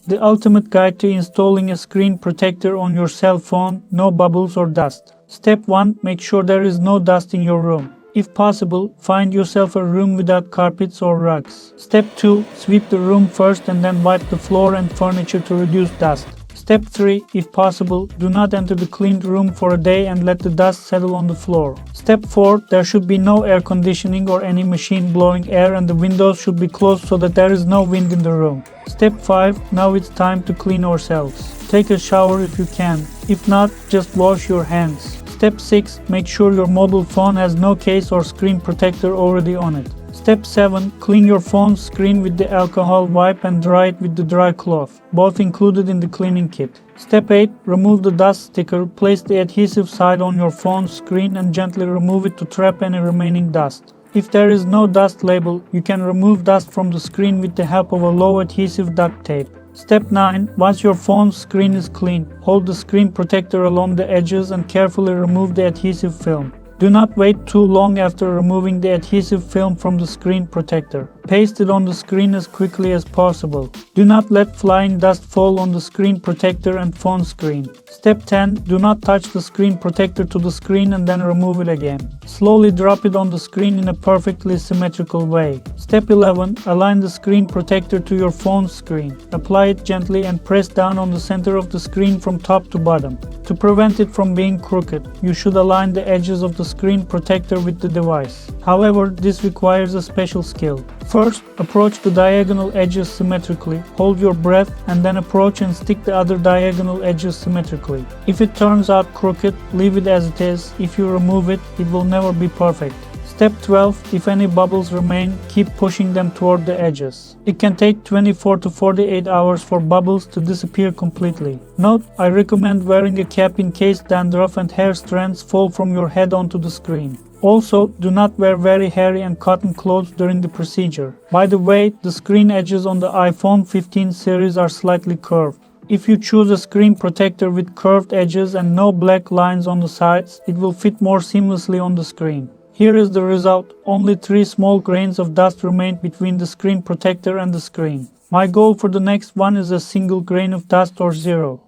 The ultimate guide to installing a screen protector on your cell phone, no bubbles or dust. Step 1. Make sure there is no dust in your room. If possible, find yourself a room without carpets or rugs. Step 2. Sweep the room first and then wipe the floor and furniture to reduce dust. Step 3. If possible, do not enter the cleaned room for a day and let the dust settle on the floor. Step 4. There should be no air conditioning or any machine blowing air, and the windows should be closed so that there is no wind in the room. Step 5. Now it's time to clean ourselves. Take a shower if you can. If not, just wash your hands. Step 6. Make sure your mobile phone has no case or screen protector already on it. Step 7. Clean your phone's screen with the alcohol wipe and dry it with the dry cloth, both included in the cleaning kit. Step 8. Remove the dust sticker, place the adhesive side on your phone's screen and gently remove it to trap any remaining dust. If there is no dust label, you can remove dust from the screen with the help of a low adhesive duct tape. Step 9. Once your phone's screen is clean, hold the screen protector along the edges and carefully remove the adhesive film. Do not wait too long after removing the adhesive film from the screen protector. Paste it on the screen as quickly as possible. Do not let flying dust fall on the screen protector and phone screen. Step 10. Do not touch the screen protector to the screen and then remove it again. Slowly drop it on the screen in a perfectly symmetrical way. Step 11. Align the screen protector to your phone's screen. Apply it gently and press down on the center of the screen from top to bottom. To prevent it from being crooked, you should align the edges of the screen protector with the device. However, this requires a special skill. First, approach the diagonal edges symmetrically, hold your breath, and then approach and stick the other diagonal edges symmetrically. If it turns out crooked, leave it as it is. If you remove it, it will never be perfect. Step 12. If any bubbles remain, keep pushing them toward the edges. It can take 24 to 48 hours for bubbles to disappear completely. Note, I recommend wearing a cap in case dandruff and hair strands fall from your head onto the screen. Also, do not wear very hairy and cotton clothes during the procedure. By the way, the screen edges on the iPhone 15 series are slightly curved. If you choose a screen protector with curved edges and no black lines on the sides, it will fit more seamlessly on the screen. Here is the result. Only 3 small grains of dust remain between the screen protector and the screen. My goal for the next one is a single grain of dust or 0.